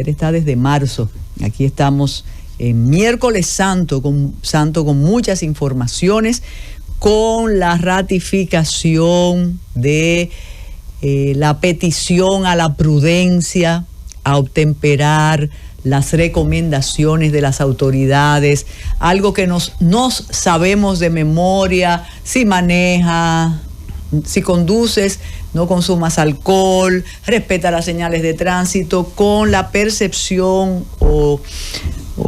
Javier está desde marzo. Aquí estamos en miércoles santo con muchas informaciones, con la ratificación de la petición a la prudencia, a obtemperar las recomendaciones de las autoridades, algo que nos sabemos de memoria: si maneja, si conduces, no consumas alcohol, respeta las señales de tránsito, con la percepción o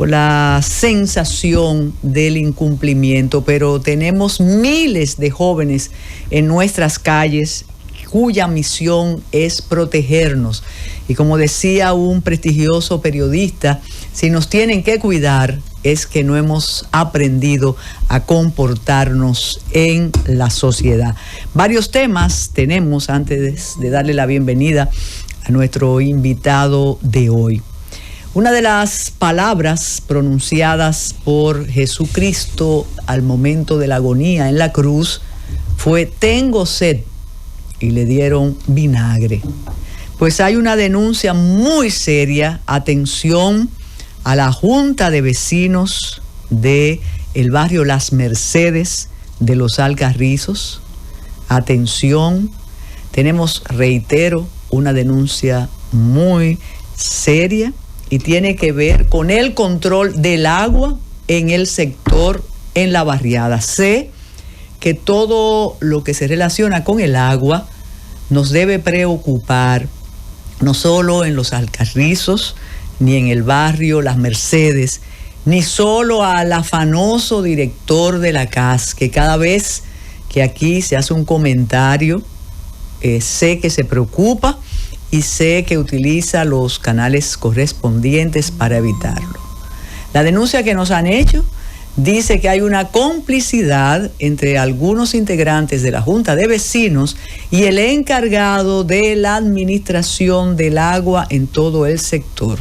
la sensación del incumplimiento. Pero tenemos miles de jóvenes en nuestras calles cuya misión es protegernos. Y como decía un prestigioso periodista, si nos tienen que cuidar es que no hemos aprendido a comportarnos en la sociedad. Varios temas tenemos antes de darle la bienvenida a nuestro invitado de hoy. Una de las palabras pronunciadas por Jesucristo al momento de la agonía en la cruz fue: tengo sed, y le dieron vinagre. Pues hay una denuncia muy seria. Atención a la Junta de Vecinos del barrio Las Mercedes de Los Alcarrizos. Atención, tenemos, reitero, una denuncia muy seria y tiene que ver con el control del agua en el sector, en la barriada. Sé que todo lo que se relaciona con el agua nos debe preocupar, no solo en Los Alcarrizos, ni en el barrio Las Mercedes, ni solo al afanoso director de la CAS, que cada vez que aquí se hace un comentario, sé que se preocupa y sé que utiliza los canales correspondientes para evitarlo. La denuncia que nos han hecho dice que hay una complicidad entre algunos integrantes de la Junta de Vecinos y el encargado de la administración del agua en todo el sector.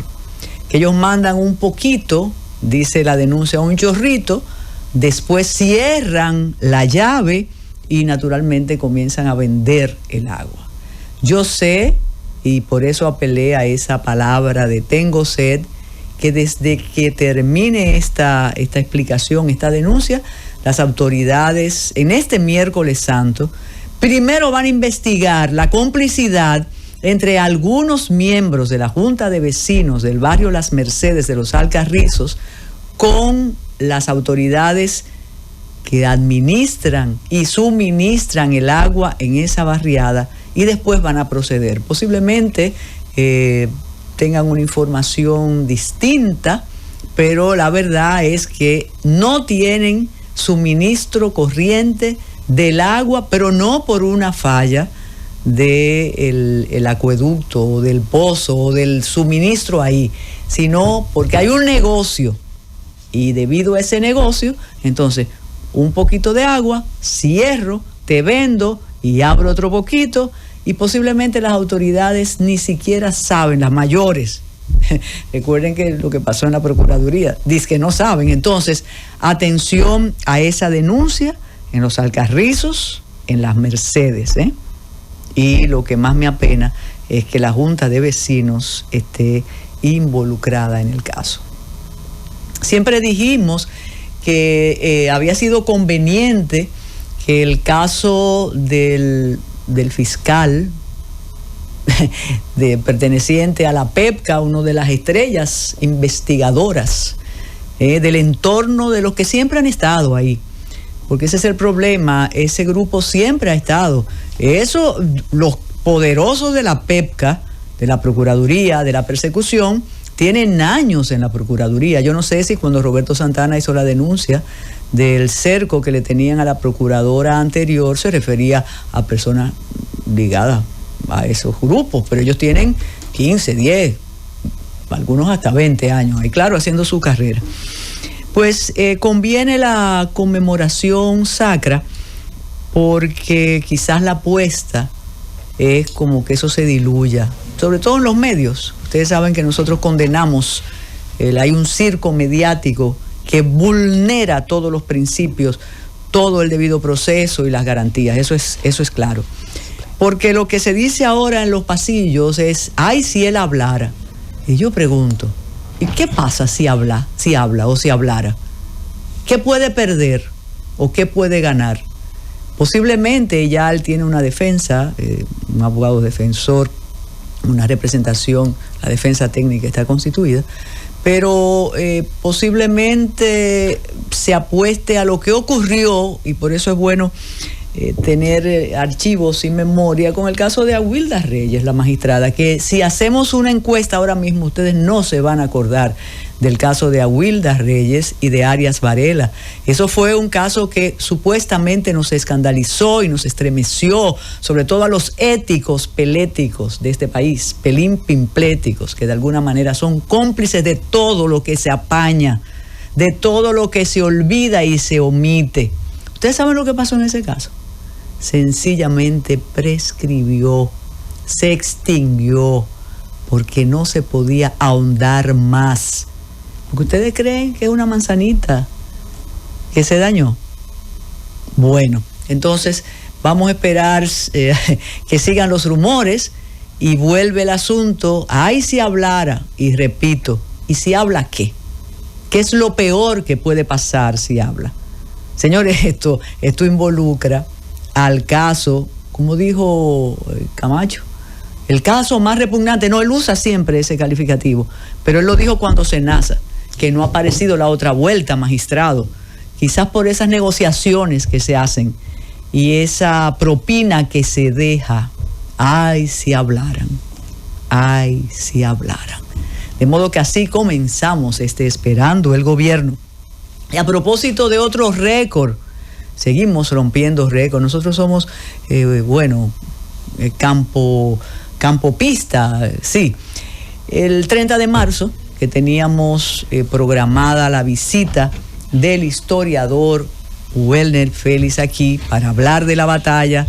Que ellos mandan un poquito, dice la denuncia, un chorrito, después cierran la llave y naturalmente comienzan a vender el agua. Yo sé, y por eso apelé a esa palabra de tengo sed, que desde que termine esta explicación, esta denuncia, las autoridades en este miércoles santo primero van a investigar la complicidad entre algunos miembros de la Junta de Vecinos del barrio Las Mercedes de Los Alcarrizos con las autoridades que administran y suministran el agua en esa barriada, y después van a proceder. Posiblemente tengan una información distinta, pero la verdad es que no tienen suministro corriente del agua, pero no por una falla del acueducto o del pozo o del suministro ahí, sino porque hay un negocio, y debido a ese negocio, entonces un poquito de agua, cierro, te vendo y abro otro poquito, y posiblemente las autoridades ni siquiera saben, las mayores. Recuerden que lo que pasó en la Procuraduría, dice que no saben. Entonces, atención a esa denuncia en Los Alcarrizos, en Las Mercedes, Y lo que más me apena es que la Junta de Vecinos esté involucrada en el caso. Siempre dijimos que había sido conveniente que el caso del fiscal perteneciente a la PEPCA, una de las estrellas investigadoras del entorno de los que siempre han estado ahí, porque ese es el problema, ese grupo siempre ha estado. Eso, los poderosos de la PEPCA, de la Procuraduría, de la persecución, tienen años en la Procuraduría. Yo no sé si cuando Roberto Santana hizo la denuncia del cerco que le tenían a la procuradora anterior se refería a personas ligadas a esos grupos, pero ellos tienen 15, 10, algunos hasta 20 años, y claro, haciendo su carrera. Pues conviene la conmemoración sacra, porque quizás la apuesta es como que eso se diluya, sobre todo en los medios. Ustedes saben que nosotros condenamos, hay un circo mediático que vulnera todos los principios, todo el debido proceso y las garantías, eso es claro. Porque lo que se dice ahora en los pasillos es: ay, si él hablara. Y yo pregunto, ¿y qué pasa si habla o si hablara? ¿Qué puede perder o qué puede ganar? Posiblemente ya él tiene una defensa, un abogado defensor, una representación, la defensa técnica está constituida, pero posiblemente se apueste a lo que ocurrió, y por eso es bueno tener archivos y memoria con el caso de Awilda Reyes, la magistrada, que si hacemos una encuesta ahora mismo, ustedes no se van a acordar del caso de Awilda Reyes y de Arias Varela. Eso fue un caso que supuestamente nos escandalizó y nos estremeció, sobre todo a los éticos peléticos de este país, pelín-pimpléticos, que de alguna manera son cómplices de todo lo que se apaña, de todo lo que se olvida y se omite. ¿Ustedes saben lo que pasó en ese caso? Sencillamente prescribió, se extinguió, porque no se podía ahondar más. Porque ustedes creen que es una manzanita que se dañó. Bueno, entonces vamos a esperar que sigan los rumores y vuelve el asunto. Ay, si hablara, y repito, ¿y si habla qué? ¿Qué es lo peor que puede pasar si habla? Señores, esto involucra al caso, como dijo Camacho, el caso más repugnante. No, él usa siempre ese calificativo, pero él lo dijo cuando Senasa, que no ha aparecido la otra vuelta, magistrado, quizás por esas negociaciones que se hacen y esa propina que se deja. Ay, si hablaran, ay, si hablaran. De modo que así comenzamos Esperando el Gobierno. Y a propósito de otro récord, seguimos rompiendo récords. Nosotros somos, campopista, sí. El 30 de marzo, que teníamos programada la visita del historiador Welner Félix aquí para hablar de la batalla,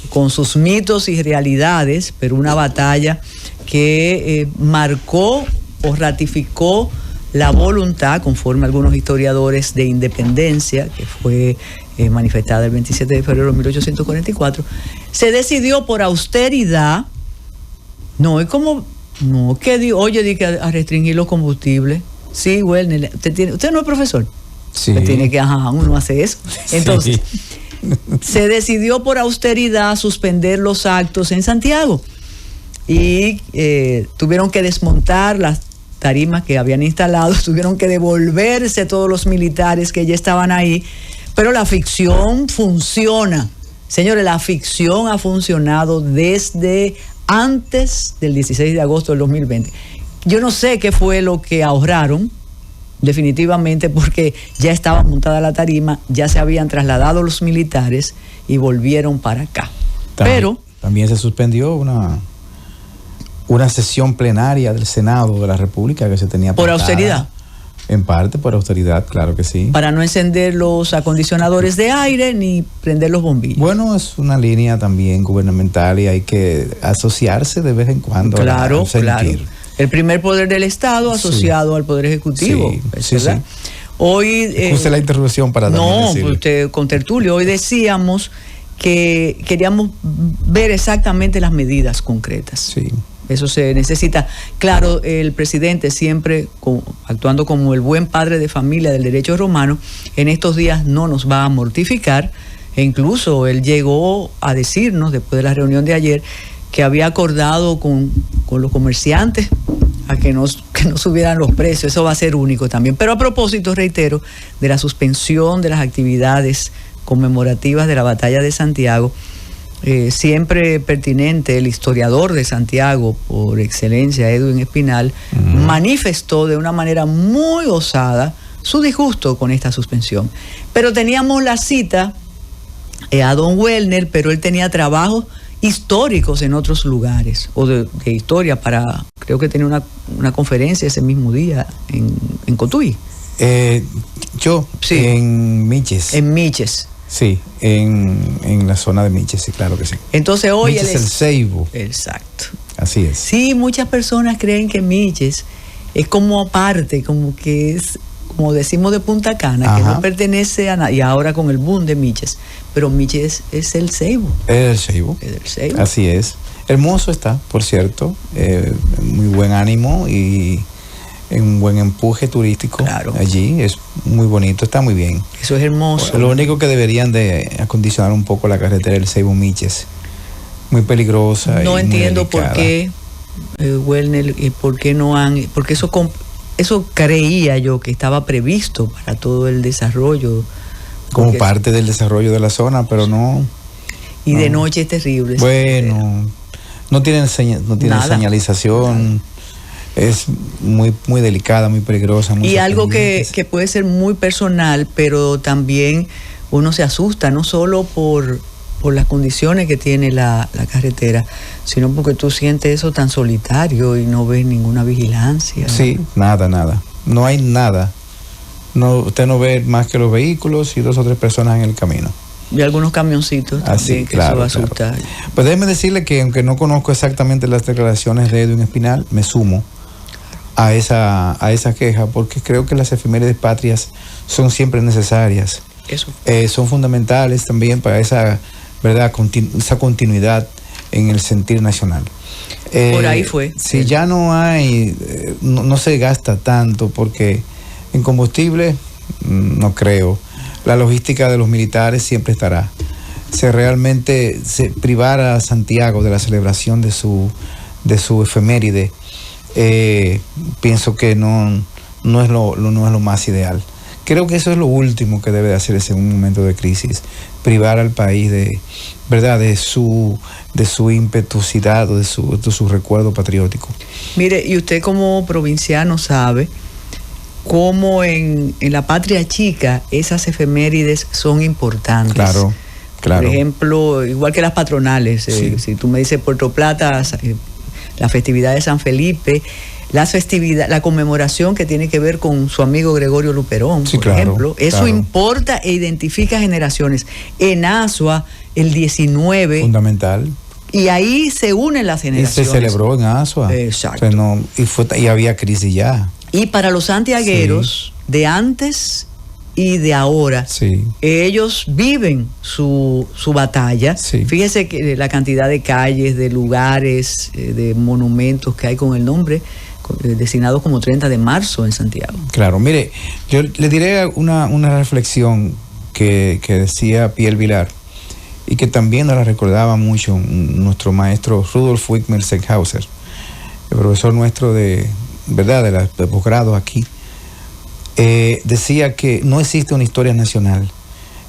con sus mitos y realidades, pero una batalla que marcó o ratificó la voluntad, conforme algunos historiadores, de independencia, que fue manifestada el 27 de febrero de 1844, se decidió por austeridad, no es como, no, que di que a restringir los combustibles. Sí, Welner, usted no es profesor. Sí. Usted tiene que, uno hace eso. Entonces, sí. Se decidió por austeridad suspender los actos en Santiago y tuvieron que desmontar las tarimas que habían instalado, tuvieron que devolverse todos los militares que ya estaban ahí, pero la ficción funciona. Señores, la ficción ha funcionado desde antes del 16 de agosto del 2020. Yo no sé qué fue lo que ahorraron, definitivamente, porque ya estaba montada la tarima, ya se habían trasladado los militares y volvieron para acá. También se suspendió una sesión plenaria del Senado de la República que se tenía por austeridad. En parte por austeridad, claro que sí. Para no encender los acondicionadores de aire ni prender los bombillos. Bueno, es una línea también gubernamental y hay que asociarse de vez en cuando. Claro, claro. El primer poder del Estado asociado al Poder Ejecutivo. Sí. Hoy... Use la interrupción para no, usted con Tertulio, hoy decíamos que queríamos ver exactamente las medidas concretas. Sí. Eso se necesita. Claro, el presidente siempre actuando como el buen padre de familia del derecho romano, en estos días no nos va a mortificar, e incluso él llegó a decirnos, después de la reunión de ayer, que había acordado con los comerciantes a que no subieran los precios. Eso va a ser único también. Pero a propósito, reitero, de la suspensión de las actividades conmemorativas de la batalla de Santiago, siempre pertinente, el historiador de Santiago por excelencia, Edwin Espinal, manifestó de una manera muy osada su disgusto con esta suspensión. Pero teníamos la cita a don Welner, pero él tenía trabajos históricos en otros lugares, o de historia, creo que tenía una conferencia ese mismo día en Cotuí. Sí. En Miches. En Miches. Sí, en la zona de Miches, sí, claro que sí. Entonces hoy Miches es el Ceibo. Exacto. Así es. Sí, muchas personas creen que Miches es como aparte, como que es como decimos de Punta Cana, Ajá. que no pertenece a nadie, y ahora con el boom de Miches, pero Miches es el Ceibo. El Ceibo. Es el Ceibo. Así es. Hermoso está, por cierto, muy buen ánimo y un buen empuje turístico. Claro. Allí es muy bonito, está muy bien. Eso es hermoso. Lo único que deberían de acondicionar un poco la carretera del Ceibo Miches, muy peligrosa. No y entiendo muy delicada. por qué, Werner, y por qué no han, porque eso creía yo que estaba previsto para todo el desarrollo. Como Porque parte del desarrollo de la zona, pero no. y no. de noche es terrible. Bueno, no tienen Nada. señalización. Es muy muy delicada, muy peligrosa. Y algo pendientes. que puede ser muy personal, pero también uno se asusta, no solo por las condiciones que tiene la carretera, sino porque tú sientes eso tan solitario y no ves ninguna vigilancia. Sí, nada. No hay nada. No, usted no ve más que los vehículos y 2 o 3 personas en el camino. Y algunos camioncitos también, Así, que claro, eso asusta. claro. Pues déjeme decirle que aunque no conozco exactamente las declaraciones de Edwin Espinal, me sumo a esa queja, porque creo que las efemérides patrias son siempre necesarias. Eso. Son fundamentales también para esa, ¿verdad?, esa continuidad en el sentir nacional. Por ahí fue. Si ya no hay, no se gasta tanto, porque en combustible no creo. La logística de los militares siempre estará. Se realmente se privara a Santiago de la celebración de su efeméride, pienso que no es lo más ideal. Creo que eso es lo último que debe de hacerse en un momento de crisis, privar al país de, ¿verdad?, de su impetuosidad o de su recuerdo patriótico. Mire, y usted como provinciano sabe cómo en la patria chica esas efemérides son importantes. Claro. Por ejemplo, igual que las patronales, Sí. si tú me dices Puerto Plata, la festividad de San Felipe, la conmemoración que tiene que ver con su amigo Gregorio Luperón, Sí, por claro, ejemplo, eso claro. importa e identifica generaciones. En Asua, el 19, Fundamental. y ahí se unen las Y generaciones. se celebró en Asua. Exacto. O sea, y había crisis ya. Y para los santiagueros de antes y de ahora, Sí. ellos viven su batalla. Sí. Fíjese que la cantidad de calles, de lugares, de monumentos que hay con el nombre, designados como 30 de marzo en Santiago. Claro, mire, yo le diré una reflexión que decía Pierre Vilar y que también nos la recordaba mucho nuestro maestro Rudolf Wickmer Seckhauser, el profesor nuestro de posgrado aquí. Decía que no existe una historia nacional,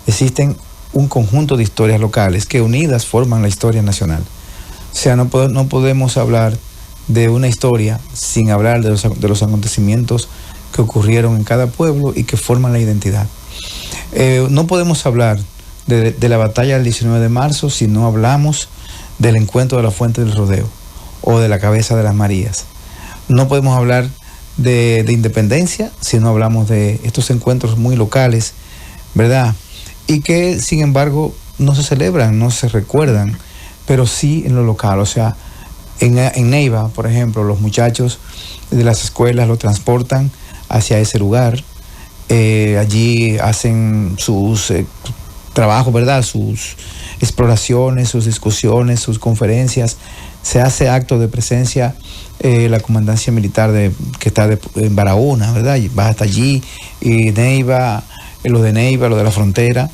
existen un conjunto de historias locales que unidas forman la historia nacional. O sea, no podemos hablar de una historia sin hablar de los acontecimientos que ocurrieron en cada pueblo y que forman la identidad. No podemos hablar de la batalla del 19 de marzo si no hablamos del encuentro de la Fuente del Rodeo o de la Cabeza de las Marías. No podemos hablar de independencia si no hablamos de estos encuentros muy locales, ¿verdad? Y que sin embargo no se celebran, no se recuerdan, pero sí en lo local. O sea, en Neiva, por ejemplo, los muchachos de las escuelas lo transportan hacia ese lugar. Allí hacen sus trabajos, ¿verdad?, sus exploraciones, sus discusiones, sus conferencias. Se hace acto de presencia la comandancia militar que está en Barahona, ¿verdad? Y va hasta allí, y Neiva, lo de Neiva, lo de la frontera.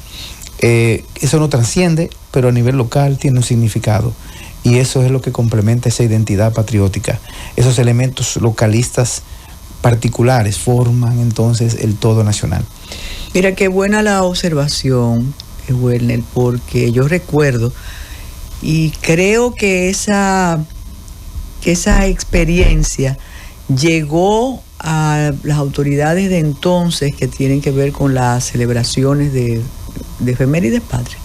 Eso no trasciende, pero a nivel local tiene un significado. Y eso es lo que complementa esa identidad patriótica. Esos elementos localistas particulares forman entonces el todo nacional. Mira, qué buena la observación, Werner, porque yo recuerdo y creo que esa experiencia llegó a las autoridades de entonces que tienen que ver con las celebraciones de efemérides patrias.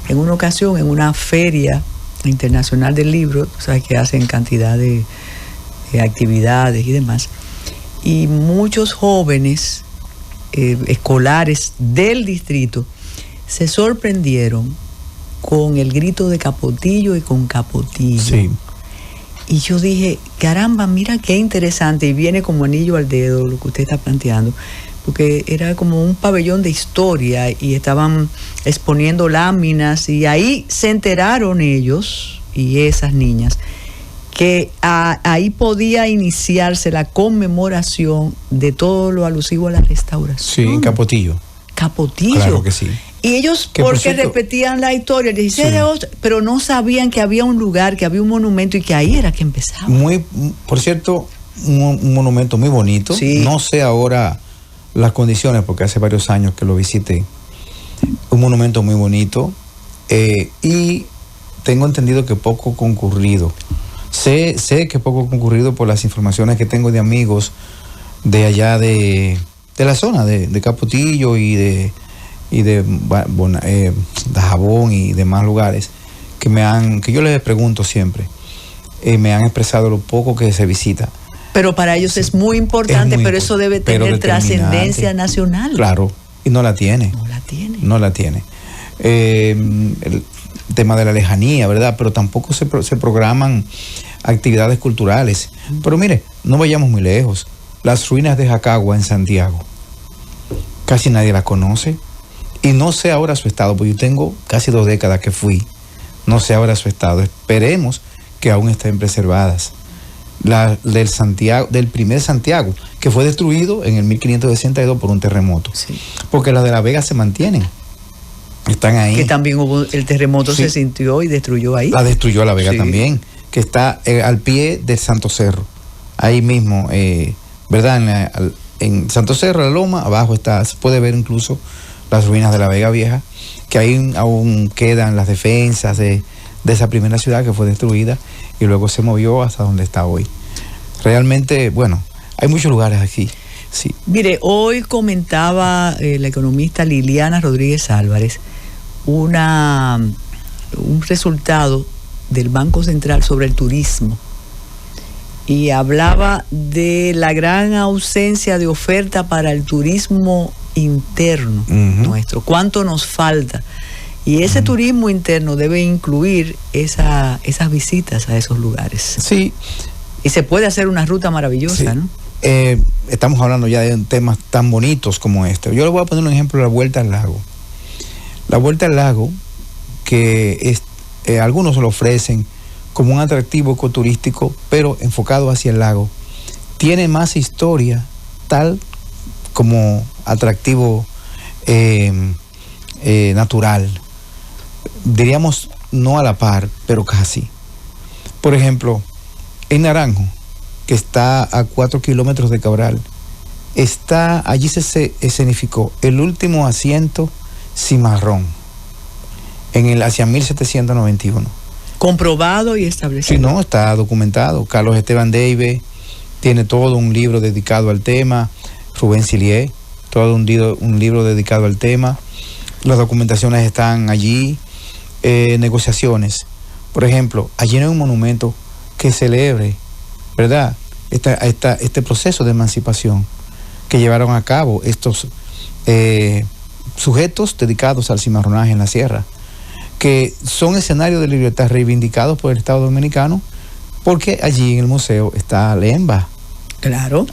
En una ocasión, en una feria internacional del libro, o sea, que hacen cantidad de actividades y demás, y muchos jóvenes escolares del distrito se sorprendieron con el grito de Capotillo y con Capotillo. Sí. Y yo dije, caramba, mira qué interesante, y viene como anillo al dedo lo que usted está planteando, porque era como un pabellón de historia y estaban exponiendo láminas, y ahí se enteraron ellos y esas niñas que ahí podía iniciarse la conmemoración de todo lo alusivo a la restauración. Sí, en Capotillo. Capotillo. Claro que sí. Y ellos, porque repetían la historia, el 16 de agosto, pero no sabían que había un lugar, que había un monumento y que ahí era que empezaba. Por cierto, un monumento muy bonito. Sí. No sé ahora las condiciones, porque hace varios años que lo visité. Un monumento muy bonito, y tengo entendido que poco concurrido. Sé que poco concurrido por las informaciones que tengo de amigos de allá de la zona de Capotillo y de Dajabón y demás lugares que yo les pregunto siempre, me han expresado lo poco que se visita. Pero para ellos es muy importante, pero eso debe tener trascendencia nacional. Claro, y no la tiene. No la tiene. El tema de la lejanía, ¿verdad? Pero tampoco se programan actividades culturales. Pero mire, no vayamos muy lejos. Las ruinas de Jacagua en Santiago, casi nadie las conoce. Y no sé ahora su estado, porque yo tengo casi 2 décadas que fui. No sé ahora su estado. Esperemos que aún estén preservadas. La del primer Santiago, que fue destruido en el 1562 por un terremoto. Sí. Porque las de La Vega se mantienen. Están ahí. Que también hubo el terremoto, sí. Se sintió y destruyó ahí. La destruyó La Vega, sí. También, que está al pie del Santo Cerro. Ahí mismo, ¿verdad? En Santo Cerro, la loma, abajo se puede ver incluso las ruinas de La Vega Vieja, que ahí aún quedan las defensas de esa primera ciudad que fue destruida y luego se movió hasta donde está hoy. Realmente, bueno, hay muchos lugares aquí. Sí. Mire, hoy comentaba la economista Liliana Rodríguez Álvarez un resultado del Banco Central sobre el turismo, y hablaba de la gran ausencia de oferta para el turismo interno nuestro. ¿Cuánto nos falta? Y ese turismo interno debe incluir esas visitas a esos lugares. Sí. Y se puede hacer una ruta maravillosa, sí. ¿No? Estamos hablando ya de temas tan bonitos como este. Yo le voy a poner un ejemplo de la Vuelta al Lago. La Vuelta al Lago, que algunos lo ofrecen como un atractivo ecoturístico, pero enfocado hacia el lago, tiene más historia tal como atractivo natural. Diríamos no a la par, pero casi. Por ejemplo, en Naranjo, que está a 4 kilómetros de Cabral, allí se escenificó el último asiento cimarrón hacia 1791. Comprobado y establecido. Sí, no, está documentado. Carlos Esteban Deive tiene todo un libro dedicado al tema. Rubén Sillier, todo un libro dedicado al tema. Las documentaciones están allí. Negociaciones. Por ejemplo, allí no hay un monumento que celebre, ¿verdad?, este proceso de emancipación que llevaron a cabo estos sujetos dedicados al cimarronaje en la sierra, que son escenarios de libertad reivindicados por el Estado Dominicano, porque allí en el museo está Lemba. Claro.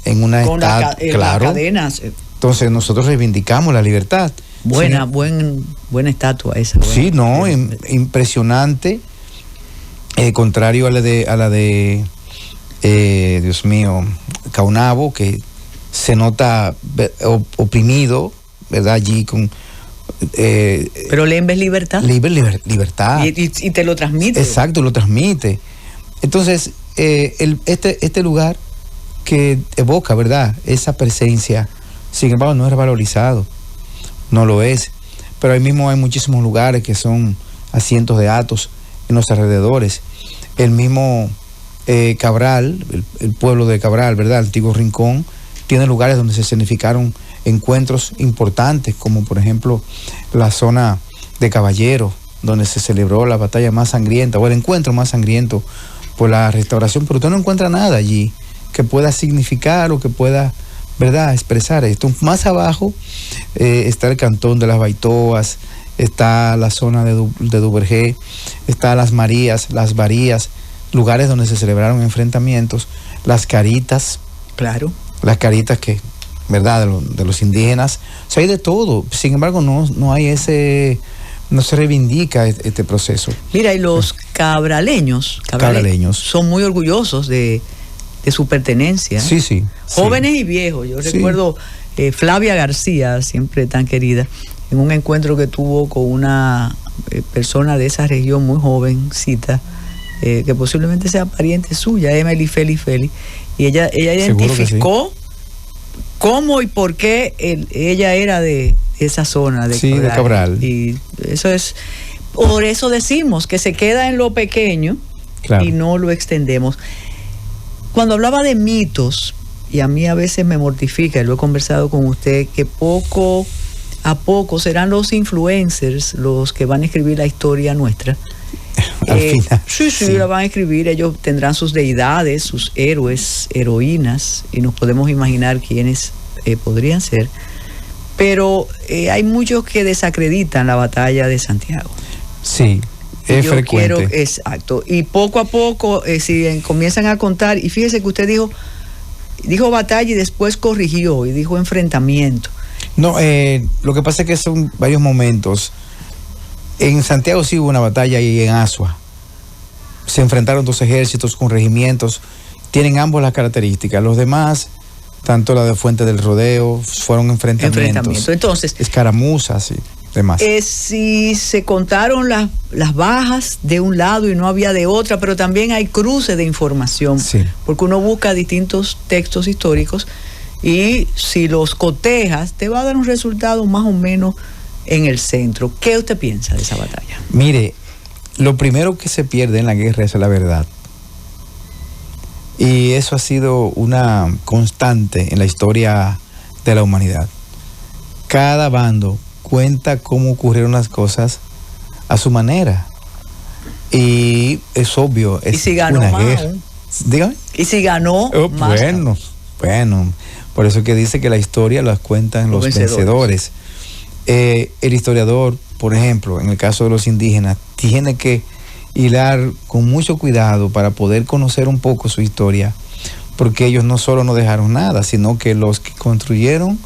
En una las cadenas. Entonces nosotros reivindicamos la libertad. Buena estatua esa. Sí, no, impresionante. Contrario a la de Dios mío, Caunabo, que se nota oprimido, ¿verdad? Allí con... pero Lemba es libertad. Libertad. Y te lo transmite. Exacto, lo transmite. Entonces, este lugar que evoca, ¿verdad?, esa presencia, sin embargo, no es valorizado. No lo es. Pero ahí mismo hay muchísimos lugares que son asientos de atos en los alrededores. El mismo Cabral, el pueblo de Cabral, ¿verdad?, el antiguo Rincón, tiene lugares donde se escenificaron encuentros importantes, como por ejemplo la zona de Caballero, donde se celebró la batalla más sangrienta, o el encuentro más sangriento por la restauración, pero usted no encuentra nada allí que pueda significar o que pueda, ¿verdad?, expresar esto. Más abajo está el cantón de las Baitoas, está la zona de Duvergé, está las Marías, las Varías, lugares donde se celebraron enfrentamientos, las Caritas. Claro. Las Caritas que ¿verdad? De los indígenas. O sea, hay de todo. Sin embargo, no hay no se reivindica este proceso. Mira, y los cabraleños son muy orgullosos de su pertenencia. Sí, sí. Jóvenes y viejos. Yo recuerdo Flavia García, siempre tan querida, en un encuentro que tuvo con una persona de esa región muy jovencita, que posiblemente sea pariente suya, Emily Feli, y ella identificó cómo y por qué ella era de esa zona de Cabral. De Cabral. Y eso es, por eso decimos que se queda en lo pequeño, claro, y no lo extendemos. Cuando hablaba de mitos, y a mí a veces me mortifica, y lo he conversado con usted, que poco a poco serán los influencers los que van a escribir la historia nuestra. Al final. Sí, la van a escribir. Ellos tendrán sus deidades, sus héroes, heroínas, y nos podemos imaginar quiénes podrían ser. Pero hay muchos que desacreditan la batalla de Santiago. Sí, es frecuente. Exacto. Y poco a poco, si comienzan a contar, y fíjese que usted dijo batalla y después corrigió y dijo enfrentamiento. No, lo que pasa es que son varios momentos. En Santiago sí hubo una batalla y en Asua. Se enfrentaron dos ejércitos con regimientos. Tienen ambos las características. Los demás, tanto la de Fuente del Rodeo, fueron enfrentamientos. Entonces, escaramuzas y demás. Si se contaron las bajas de un lado y no había de otra, pero también hay cruce de información. Sí. Porque uno busca distintos textos históricos y si los cotejas, te va a dar un resultado más o menos en el centro. ¿Qué usted piensa de esa batalla? Mire, lo primero que se pierde en la guerra es la verdad. Y eso ha sido una constante en la historia de la humanidad. Cada bando cuenta cómo ocurrieron las cosas a su manera. Y es obvio, es ¿y si ganó una más guerra? Dígame. ¿Y si ganó más? Bueno, por eso que dice que la historia la cuentan los vencedores. El historiador, por ejemplo, en el caso de los indígenas, tiene que hilar con mucho cuidado para poder conocer un poco su historia, porque ellos no solo no dejaron nada, sino que los que construyeron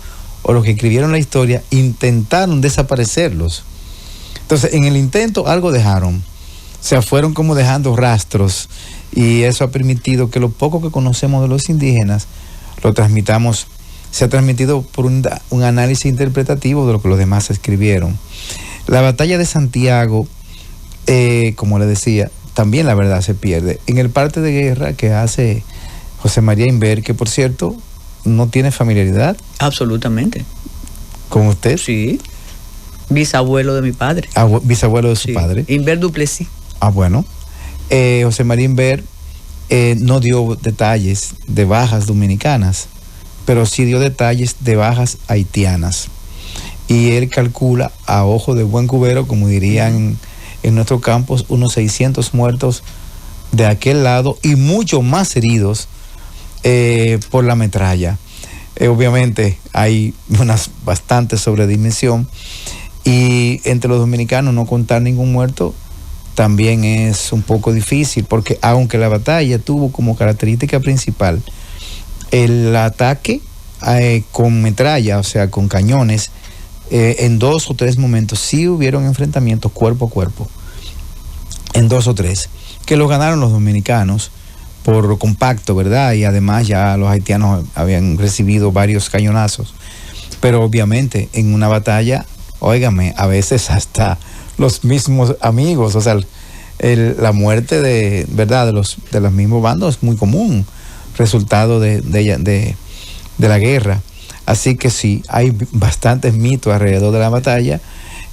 o los que escribieron la historia intentaron desaparecerlos. Entonces, en el intento algo dejaron, o sea, fueron como dejando rastros, y eso ha permitido que lo poco que conocemos de los indígenas lo transmitamos. Se ha transmitido por un análisis interpretativo de lo que los demás escribieron. La batalla de Santiago, como le decía, también la verdad se pierde. En el parte de guerra que hace José María Inver, que por cierto no tiene familiaridad. Absolutamente. ¿Con usted? Sí. Bisabuelo de mi padre. Bisabuelo de su padre. Inver Duplessis. Bueno. José María Inver no dio detalles de bajas dominicanas, pero sí dio detalles de bajas haitianas. Y él calcula a ojo de buen cubero, como dirían en nuestros campos, unos 600 muertos de aquel lado y mucho más heridos por la metralla. Obviamente hay unas bastantes sobredimensión, y entre los dominicanos no contar ningún muerto también es un poco difícil, porque aunque la batalla tuvo como característica principal el ataque con metralla, o sea, con cañones, en 2 o 3 momentos sí hubieron enfrentamientos cuerpo a cuerpo, en 2 o 3, que los ganaron los dominicanos por compacto, ¿verdad? Y además ya los haitianos habían recibido varios cañonazos, pero obviamente en una batalla, óigame, a veces hasta los mismos amigos, o sea, la muerte de, ¿verdad?, de los mismos bandos es muy común, resultado de la guerra. Así que sí, hay bastantes mitos alrededor de la batalla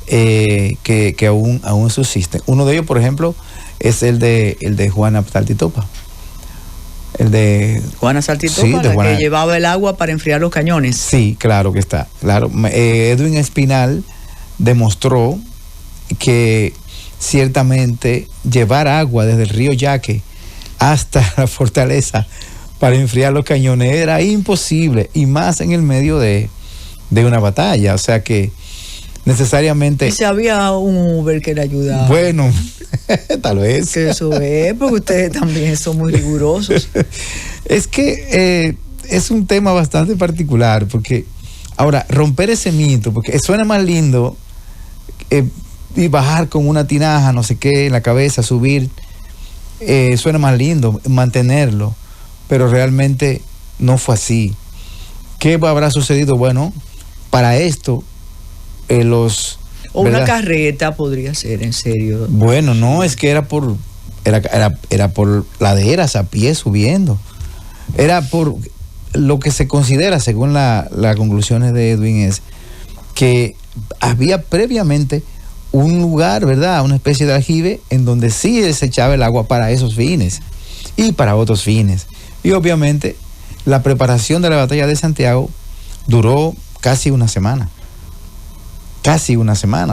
que aún subsisten. Uno de ellos, por ejemplo, es el de Juana Saltitopa. El de Juana Saltitopa, sí, de Juana, que llevaba el agua para enfriar los cañones. Sí, claro que está. Claro. Edwin Espinal demostró que ciertamente llevar agua desde el río Yaque hasta la fortaleza para enfriar los cañones era imposible, y más en el medio de una batalla. O sea que necesariamente... ¿Y si había un Uber que le ayudaba? Bueno, tal vez. Que eso es, porque ustedes también son muy rigurosos. Es que es un tema bastante particular, porque ahora, romper ese mito, porque suena más lindo y bajar con una tinaja, no sé qué, en la cabeza, subir, suena más lindo, mantenerlo, pero realmente no fue así. ¿Qué habrá sucedido? Bueno, para esto, o ¿verdad? Una carreta podría ser, en serio. Bueno, no, es que era por laderas a pie subiendo. Era por lo que se considera, según las conclusiones de Edwin, es que había previamente un lugar, ¿verdad? Una especie de aljibe en donde sí desechaba el agua para esos fines y para otros fines. Y obviamente la preparación de la batalla de Santiago duró casi una semana.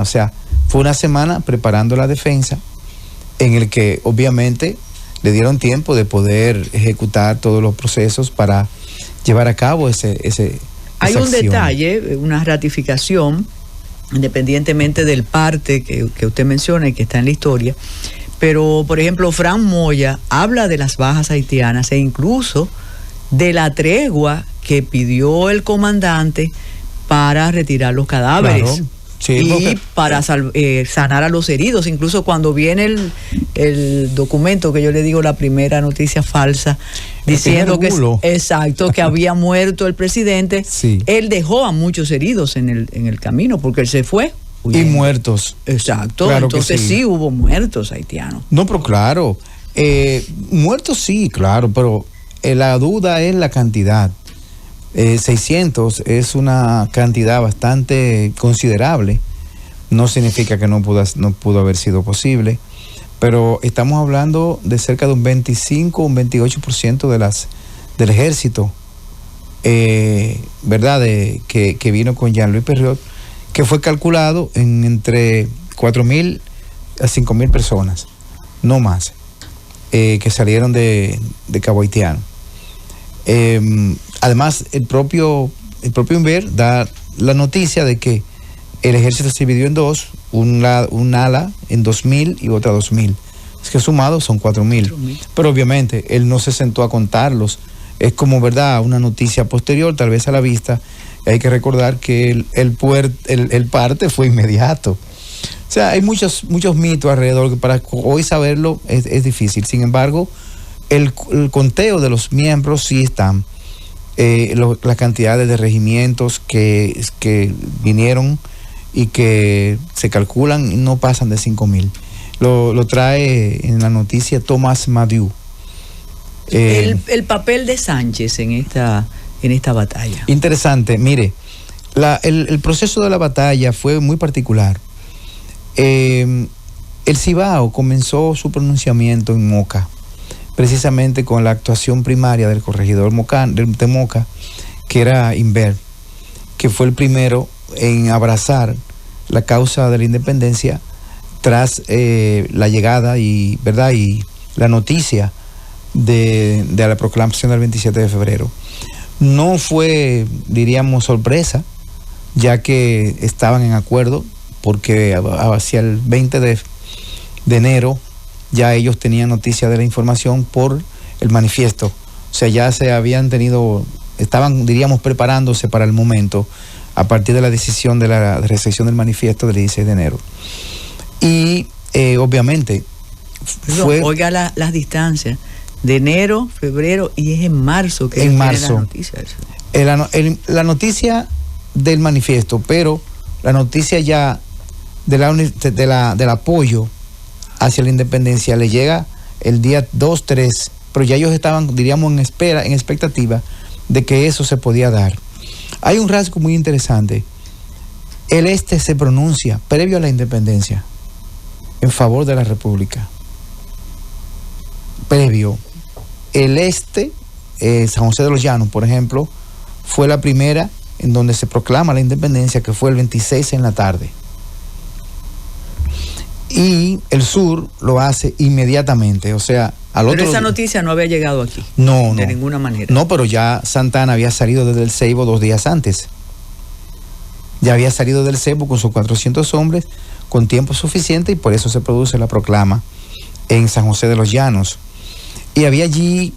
O sea, fue una semana preparando la defensa, en el que obviamente le dieron tiempo de poder ejecutar todos los procesos para llevar a cabo esa Hay un acción. detalle, una ratificación, independientemente del parte que usted menciona y que está en la historia, pero por ejemplo Fran Moya habla de las bajas haitianas e incluso de la tregua que pidió el comandante para retirar los cadáveres. Claro. Sí, y para sanar a los heridos. Incluso cuando viene el documento que yo le digo, la primera noticia falsa, diciendo que exacto, que había muerto el presidente, sí. Él dejó a muchos heridos en el camino, porque él se fue huyendo. Y muertos. Exacto, claro, entonces sí hubo muertos haitianos. No, pero claro, muertos sí, claro, pero la duda es la cantidad. 600 es una cantidad bastante considerable. No significa que no pudo haber sido posible, pero estamos hablando de cerca de un 25, un 28% del ejército, ¿verdad? Que vino con Jean-Louis Perriot, que fue calculado en entre 4.000 a 5.000 personas, no más, que salieron de Cabo Haitiano. Además, el propio Inver da la noticia de que el ejército se dividió en dos, un ala en 2.000 y otra 2.000. Es que sumados son 4.000. Pero obviamente él no se sentó a contarlos. Es como, ¿verdad?, una noticia posterior, tal vez a la vista. Hay que recordar que el parte fue inmediato. O sea, hay muchos mitos alrededor que para hoy saberlo es difícil. Sin embargo, el conteo de los miembros sí están. Las cantidades de regimientos que vinieron y que se calculan no pasan de 5.000. Lo trae en la noticia Tomás Madiu. El papel de Sánchez en esta batalla. Interesante, mire, el proceso de la batalla fue muy particular. El Cibao comenzó su pronunciamiento en Moca, precisamente con la actuación primaria del corregidor de Moca, que era Inver, que fue el primero en abrazar la causa de la independencia tras la llegada y la noticia de la proclamación del 27 de febrero. No fue, diríamos, sorpresa, ya que estaban en acuerdo, porque hacia el 20 de enero ya ellos tenían noticia de la información por el manifiesto. O sea, ya estaban, diríamos, preparándose para el momento a partir de la decisión de la recepción del manifiesto del 16 de enero. Y obviamente oiga las distancias de enero, febrero, y es en marzo que en marzo la noticia. La noticia del manifiesto, pero la noticia ya del apoyo hacia la independencia le llega el día 2, 3, pero ya ellos estaban, diríamos, en expectativa de que eso se podía dar. Hay un rasgo muy interesante. El este se pronuncia previo a la independencia en favor de la República. Previo. El este, San José de los Llanos, por ejemplo, fue la primera en donde se proclama la independencia, que fue el 26 en la tarde. Y el sur lo hace inmediatamente, o sea, al otro. Pero esa noticia no había llegado aquí. No. De ninguna manera. No, pero ya Santana había salido desde el Ceibo 2 días antes. Ya había salido del Ceibo con sus 400 hombres, con tiempo suficiente, y por eso se produce la proclama en San José de los Llanos. Y había allí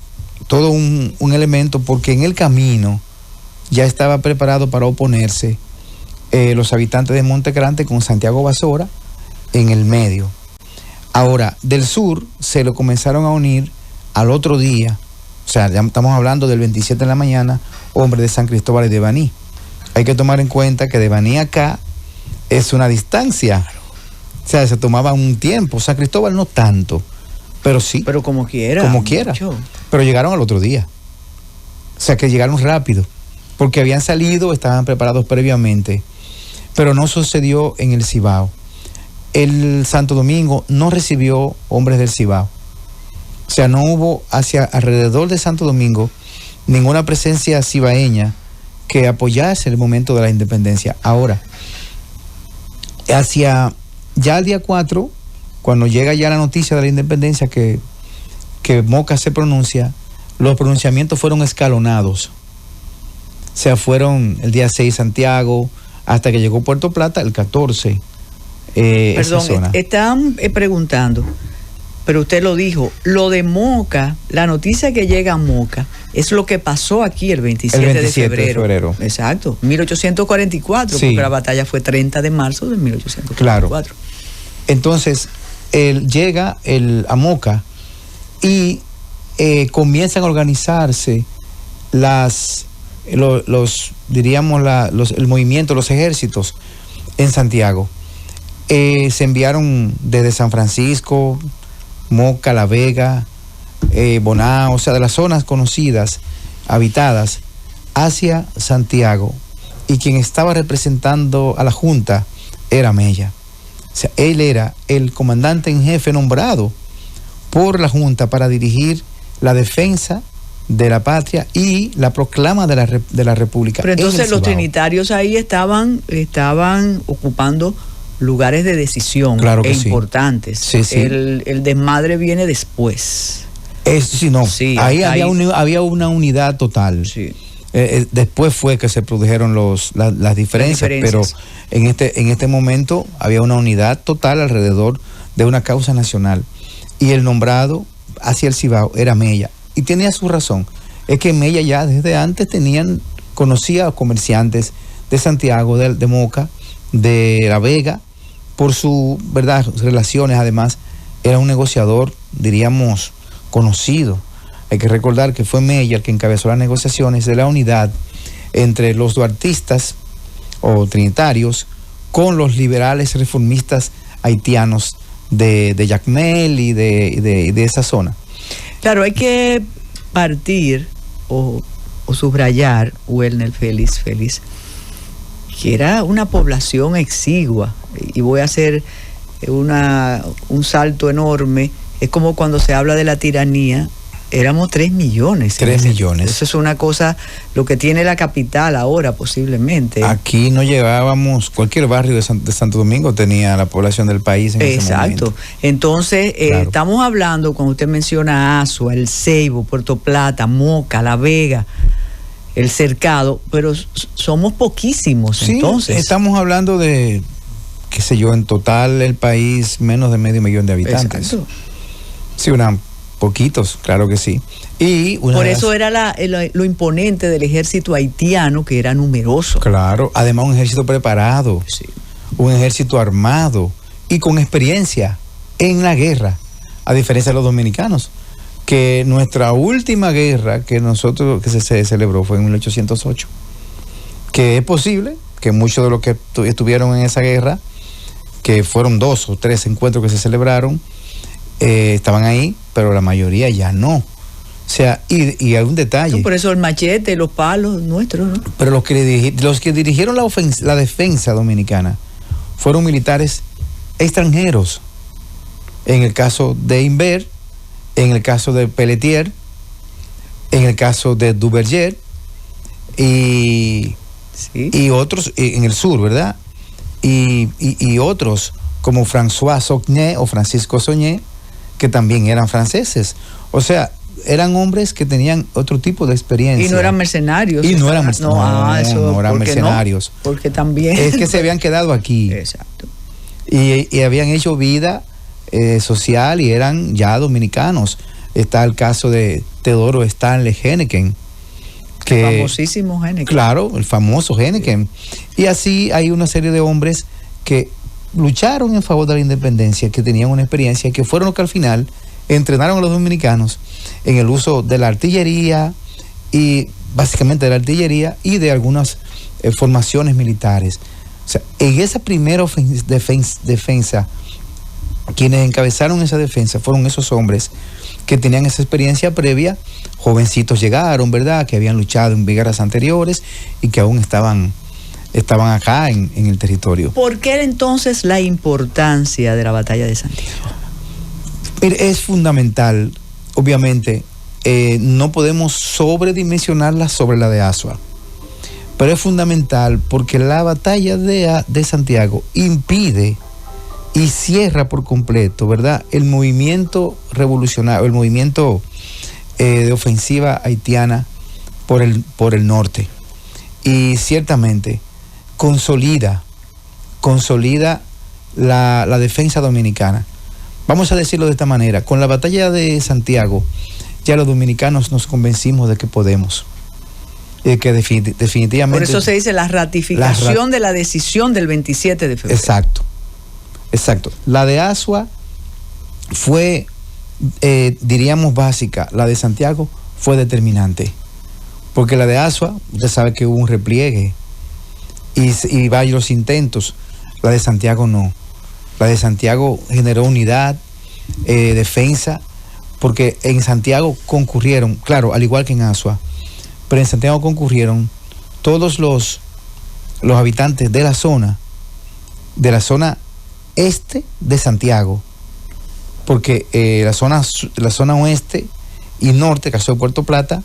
todo un elemento, porque en el camino ya estaba preparado para oponerse los habitantes de Montecristi con Santiago Basora en el medio. Ahora, del sur se lo comenzaron a unir al otro día, o sea, ya estamos hablando del 27 de la mañana, hombres de San Cristóbal y de Baní. Hay que tomar en cuenta que de Baní acá es una distancia, o sea, se tomaba un tiempo. San Cristóbal no tanto, pero sí. Pero como quiera. Como quiera. Pero llegaron al otro día. O sea, que llegaron rápido, porque habían salido, estaban preparados previamente. Pero no sucedió en el Cibao. El Santo Domingo no recibió hombres del Cibao. O sea, no hubo hacia alrededor de Santo Domingo ninguna presencia cibaeña que apoyase el momento de la independencia. Ahora, hacia ya el día 4, cuando llega ya la noticia de la independencia que Moca se pronuncia, los pronunciamientos fueron escalonados. O sea, fueron el día 6 Santiago, hasta que llegó Puerto Plata el 14. Perdón, están preguntando, pero usted lo dijo, lo de Moca, la noticia que llega a Moca, es lo que pasó aquí el 27 de febrero. Exacto, 1844, sí. Porque la batalla fue 30 de marzo de 1844. Claro. Entonces, llega a Moca y comienzan a organizarse el movimiento, los ejércitos en Santiago. Se enviaron desde San Francisco, Moca, La Vega, Bonao, o sea, de las zonas conocidas, habitadas, hacia Santiago. Y quien estaba representando a la Junta era Mella. O sea, él era el comandante en jefe nombrado por la Junta para dirigir la defensa de la patria y la proclama de la República. Pero entonces los trinitarios ahí estaban ocupando lugares de decisión, claro que importantes. Sí, sí. El desmadre viene después. Ahí había una unidad total. Sí. Después fue que se produjeron las diferencias, pero en este momento había una unidad total alrededor de una causa nacional. Y el nombrado hacia el Cibao era Mella. Y tenía su razón. Es que Mella ya desde antes conocía a comerciantes de Santiago, de Moca, de La Vega, por sus relaciones. Además, era un negociador, diríamos, conocido. Hay que recordar que fue Mella el que encabezó las negociaciones de la unidad entre los duartistas o trinitarios con los liberales reformistas haitianos de Jacmel y de esa zona. Claro, hay que partir o subrayar, Welner Félix, que era una población exigua, y voy a hacer un salto enorme. Es como cuando se habla de la tiranía, éramos 3 millones. 3 millones. Eso es una cosa, lo que tiene la capital ahora posiblemente. Aquí no llegábamos, cualquier barrio de Santo Domingo tenía la población del país en ese momento. Exacto. Entonces, claro. Estamos hablando, cuando usted menciona Azua, El Ceibo, Puerto Plata, Moca, La Vega, El Cercado, pero somos poquísimos. Sí, entonces. Estamos hablando de, qué sé yo, en total el país menos de 500,000 de habitantes. Exacto. Sí, poquitos, claro que sí. Y por eso era lo imponente del ejército haitiano, que era numeroso. Claro, además un ejército preparado, sí. Un ejército armado y con experiencia en la guerra, a diferencia de los dominicanos, que nuestra última guerra que se celebró fue en 1808, que es posible que muchos de los que estuvieron en esa guerra, que fueron 2 o 3 encuentros que se celebraron, estaban ahí, pero la mayoría ya no. O sea, y hay un detalle. Por eso el machete, los palos nuestros, ¿no? Pero los que dirigieron la defensa dominicana fueron militares extranjeros. En el caso de Imbert, en el caso de Pelletier, en el caso de Duverger y otros en el sur, ¿verdad? Y otros como François Saugnet o Francisco Saugnet, que también eran franceses. O sea, eran hombres que tenían otro tipo de experiencia. Y no eran mercenarios. No eran mercenarios. No, porque también. Es que se habían quedado aquí. Exacto. Y habían hecho vida social y eran ya dominicanos. Está el caso de Teodoro Stanley Henneken. El famosísimo Henneken. Claro, el famoso Henneken. Y así hay una serie de hombres que lucharon en favor de la independencia, que tenían una experiencia, que fueron los que al final entrenaron a los dominicanos en el uso de la artillería y básicamente de la artillería y de algunas formaciones militares. O sea, en esa primera defensa, quienes encabezaron esa defensa fueron esos hombres que tenían esa experiencia previa. Jovencitos llegaron, ¿verdad?, que habían luchado en guerras anteriores y que aún estaban acá en el territorio. ¿Por qué entonces la importancia de la batalla de Santiago? Es fundamental, obviamente. No podemos sobredimensionarla sobre la de Azua, pero es fundamental porque la batalla de Santiago impide y cierra por completo, ¿verdad?, el movimiento revolucionario, el movimiento de ofensiva haitiana por el norte, y ciertamente consolida la defensa dominicana. Vamos a decirlo de esta manera: con la batalla de Santiago ya los dominicanos nos convencimos de que podemos, que definitivamente. Por eso se dice la ratificación de la decisión del 27 de febrero. Exacto. La de Azua fue, diríamos, básica. La de Santiago fue determinante, porque la de Azua, usted sabe que hubo un repliegue y varios intentos. La de Santiago no. La de Santiago generó unidad, defensa, porque en Santiago concurrieron, claro, al igual que en Azua, pero en Santiago concurrieron todos los habitantes de la zona este de Santiago, porque la zona oeste y norte, caso de Puerto Plata,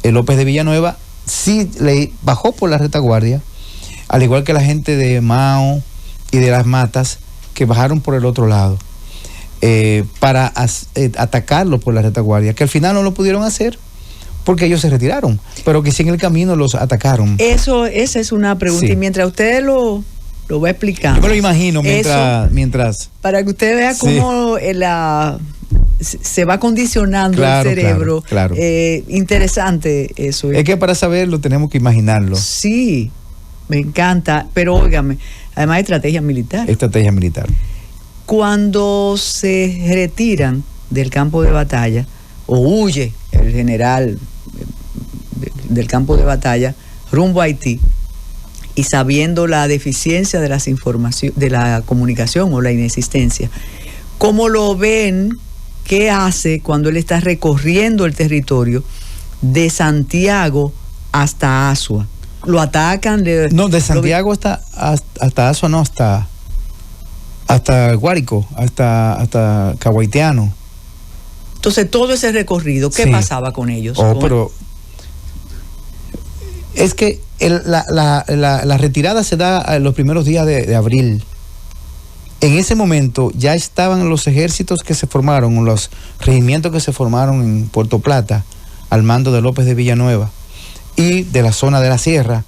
López de Villanueva, sí le bajó por la retaguardia, al igual que la gente de Mao y de Las Matas, que bajaron por el otro lado, para atacarlo por la retaguardia, que al final no lo pudieron hacer porque ellos se retiraron, pero que sí en el camino los atacaron. Esa es una pregunta, sí. Y mientras usted lo va explicando. Yo me lo imagino mientras para que usted vea cómo se va condicionando el cerebro. Claro. Interesante eso. Es que para saberlo tenemos que imaginarlo. Sí, me encanta, pero óigame, además estrategia militar. Cuando se retiran del campo de batalla o huye el general del campo de batalla rumbo a Haití, y sabiendo la deficiencia de las informaciones, de la comunicación o la inexistencia, ¿cómo lo ven? ¿Qué hace cuando él está recorriendo el territorio de Santiago hasta Azua? ¿Lo atacan? No, de Santiago hasta Azua, no, hasta Guárico, hasta Cahuaitiano. Entonces, todo ese recorrido, ¿qué pasaba con ellos? Pero es que la retirada se da en los primeros días de abril. En ese momento ya estaban los ejércitos que se formaron, los regimientos que se formaron en Puerto Plata, al mando de López de Villanueva, y de la zona de la sierra,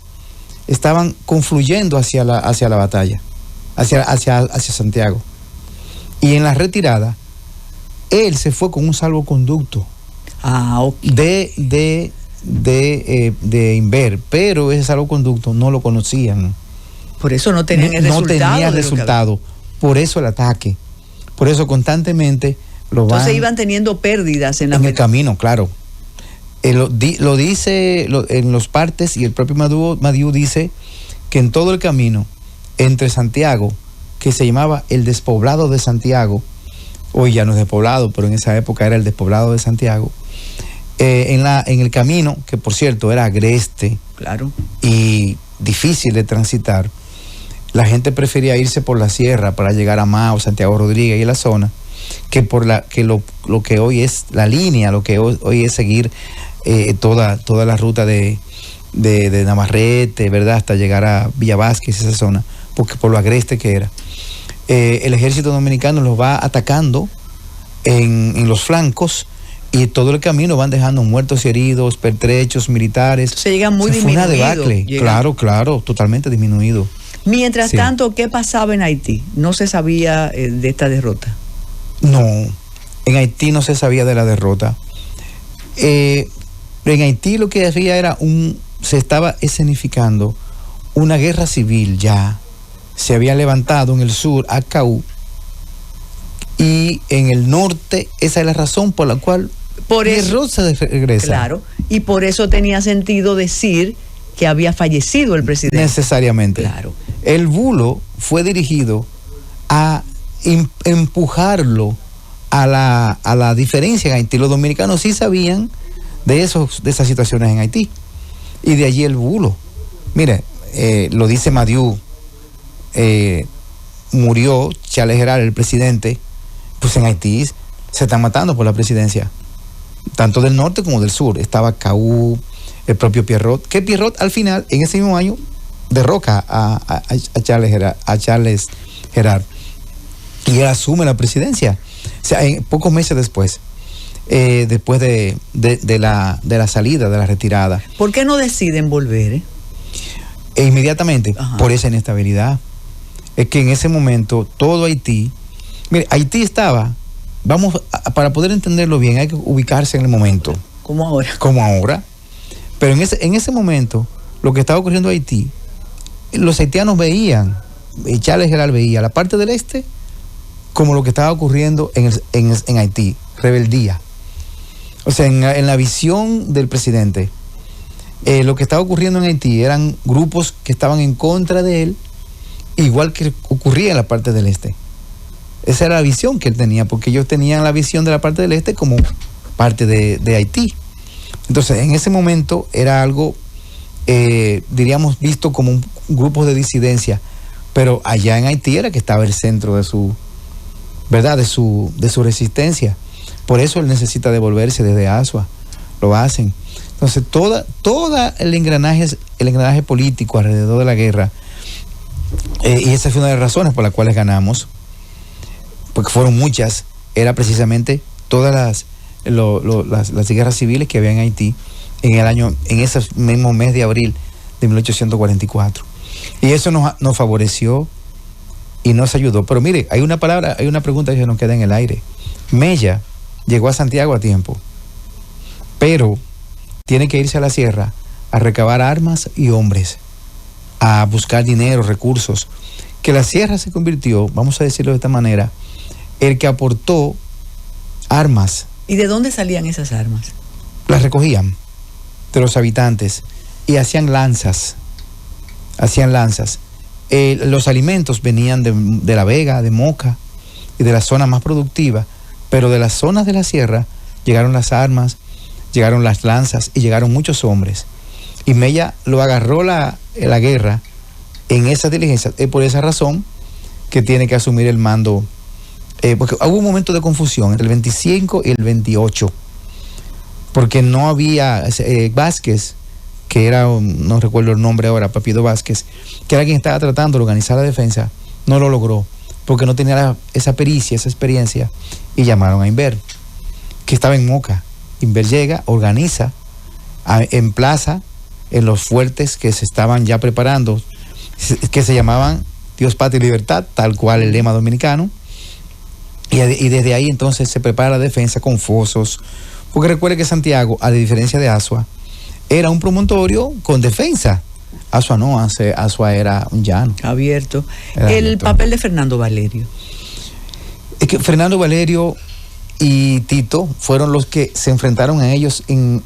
estaban confluyendo hacia la batalla, hacia Santiago. Y en la retirada, él se fue con un salvoconducto de Inver, pero ese salvoconducto no lo conocían. Por eso no tenían el resultado. No tenía resultado. Por eso el ataque. Por eso constantemente Entonces iban teniendo pérdidas en el camino, claro. Lo dice en los partes, y el propio Madiu dice que en todo el camino entre Santiago, que se llamaba el despoblado de Santiago, hoy ya no es despoblado, pero en esa época era el despoblado de Santiago, en el camino, que por cierto era agreste, claro, y difícil de transitar, la gente prefería irse por la sierra para llegar a Mao, Santiago Rodríguez y la zona, que por lo que hoy es la línea, lo que hoy es seguir toda la ruta de Navarrete, ¿verdad?, hasta llegar a Villa Vázquez, esa zona, porque por lo agreste que era. El ejército dominicano los va atacando en los flancos, y todo el camino van dejando muertos y heridos, pertrechos militares. Se llegan muy disminuidos. Fue una debacle, claro, totalmente disminuido. Mientras tanto, ¿qué pasaba en Haití? ¿No se sabía de esta derrota? No, en Haití no se sabía de la derrota. En Haití lo que hacía era se estaba escenificando una guerra civil ya. Se había levantado en el sur Acaú, y en el norte esa es la razón por la cual Pierrot se regresa. Claro, y por eso tenía sentido decir que había fallecido el presidente. Necesariamente. Claro. El bulo fue dirigido a empujarlo a la diferencia en Haití. Los dominicanos sí sabían de esas situaciones en Haití, y de allí el bulo. Mire, lo dice Madiu, murió Charles Gerard, el presidente. Pues en Haití se están matando por la presidencia, tanto del norte como del sur. Estaba Caú, el propio Pierrot, que Pierrot al final, en ese mismo año, derroca a Charles Gerard, y él asume la presidencia. O sea, pocos meses después de la salida, de la retirada. ¿Por qué no deciden volver? Inmediatamente. Ajá. Por esa inestabilidad. Es que en ese momento todo Haití, mire, Haití estaba, para poder entenderlo bien, hay que ubicarse en el momento. Como ahora. Como ahora. Pero en ese momento, lo que estaba ocurriendo en Haití, los haitianos veían, Charles Gerard veía la parte del este como lo que estaba ocurriendo en Haití, rebeldía. O sea, en la visión del presidente, lo que estaba ocurriendo en Haití eran grupos que estaban en contra de él, igual que ocurría en la parte del este. Esa era la visión que él tenía, porque ellos tenían la visión de la parte del este como parte de Haití. Entonces, en ese momento era algo, diríamos, visto como un grupo de disidencia, pero allá en Haití era que estaba el centro de su, ¿verdad?, de su resistencia. Por eso él necesita devolverse desde Asua. Lo hacen. Entonces, toda el engranaje político alrededor de la guerra, y esa fue una de las razones por las cuales ganamos, porque fueron muchas, era precisamente todas las guerras civiles que había en Haití en ese mismo mes de abril de 1844. Y eso nos favoreció y nos ayudó. Pero mire, hay una pregunta que nos queda en el aire. Mella llegó a Santiago a tiempo, pero tiene que irse a la sierra a recabar armas y hombres, a buscar dinero, recursos, que la sierra se convirtió, vamos a decirlo de esta manera, el que aportó armas. ¿Y de dónde salían esas armas? Las recogían de los habitantes y hacían lanzas. Los alimentos venían de La Vega, de Moca y de las zonas más productivas, pero de las zonas de la sierra llegaron las armas, llegaron las lanzas y llegaron muchos hombres. Y Mella lo agarró la guerra en esa diligencia. Es por esa razón que tiene que asumir el mando, porque hubo un momento de confusión entre el 25 y el 28, porque no había Vázquez, que era, no recuerdo el nombre ahora, Papido Vázquez, que era quien estaba tratando de organizar la defensa, no lo logró, porque no tenía esa pericia, esa experiencia, y llamaron a Inver, que estaba en Moca. Inver llega, organiza, emplaza en los fuertes que se estaban ya preparando, que se llamaban Dios, Patria y Libertad, tal cual el lema dominicano, y desde ahí entonces se prepara la defensa con fosos, porque recuerde que Santiago, a diferencia de Asua, era un promontorio con defensa. Asua no, Asua era un llano. Abierto. Papel de Fernando Valerio. Es que Fernando Valerio y Tito fueron los que se enfrentaron a ellos en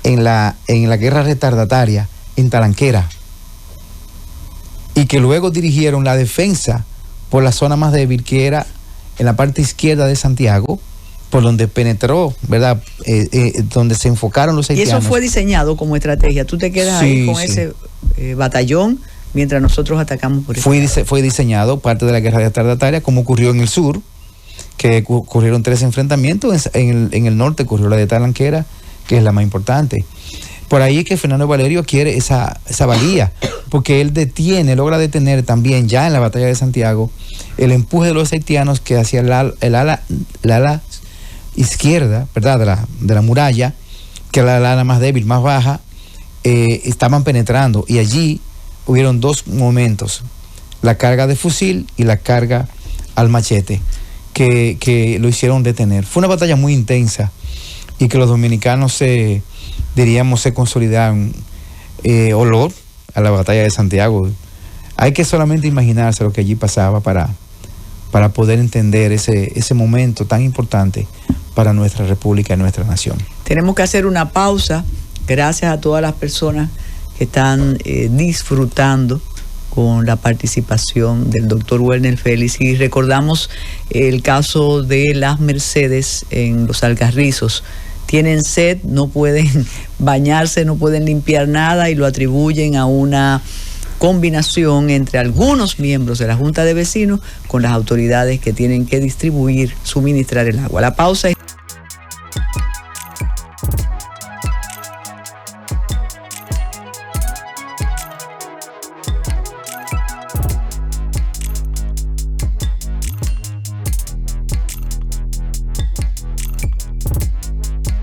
la guerra retardataria en Talanquera, y que luego dirigieron la defensa por la zona más débil, que era en la parte izquierda de Santiago, por donde penetró, ¿verdad? Donde se enfocaron los haitianos. Y eso fue diseñado como estrategia. Tú te quedas ahí con ese batallón mientras nosotros atacamos por eso. Fue diseñado parte de la guerra retardataria, como ocurrió en el sur, que ocurrieron 3 enfrentamientos. En el norte ocurrió la de Talanquera, que es la más importante. Por ahí es que Fernando Valerio quiere esa valía, porque él logra detener también ya en la batalla de Santiago el empuje de los haitianos que hacia el ala izquierda, ¿verdad?, de la muralla, que era la ala más débil, más baja, estaban penetrando, y allí hubieron 2 momentos, la carga de fusil y la carga al machete, que lo hicieron detener. Fue una batalla muy intensa, y que los dominicanos se consolidaron olor a la batalla de Santiago. Hay que solamente imaginarse lo que allí pasaba para poder entender ese momento tan importante para nuestra república y nuestra nación. Tenemos que hacer una pausa. Gracias a todas las personas que están disfrutando con la participación del doctor Werner Félix, y recordamos el caso de las Mercedes en Los Alcarrizos. Tienen sed, no pueden bañarse, no pueden limpiar nada, y lo atribuyen a una combinación entre algunos miembros de la Junta de Vecinos con las autoridades que tienen que distribuir, suministrar el agua. La pausa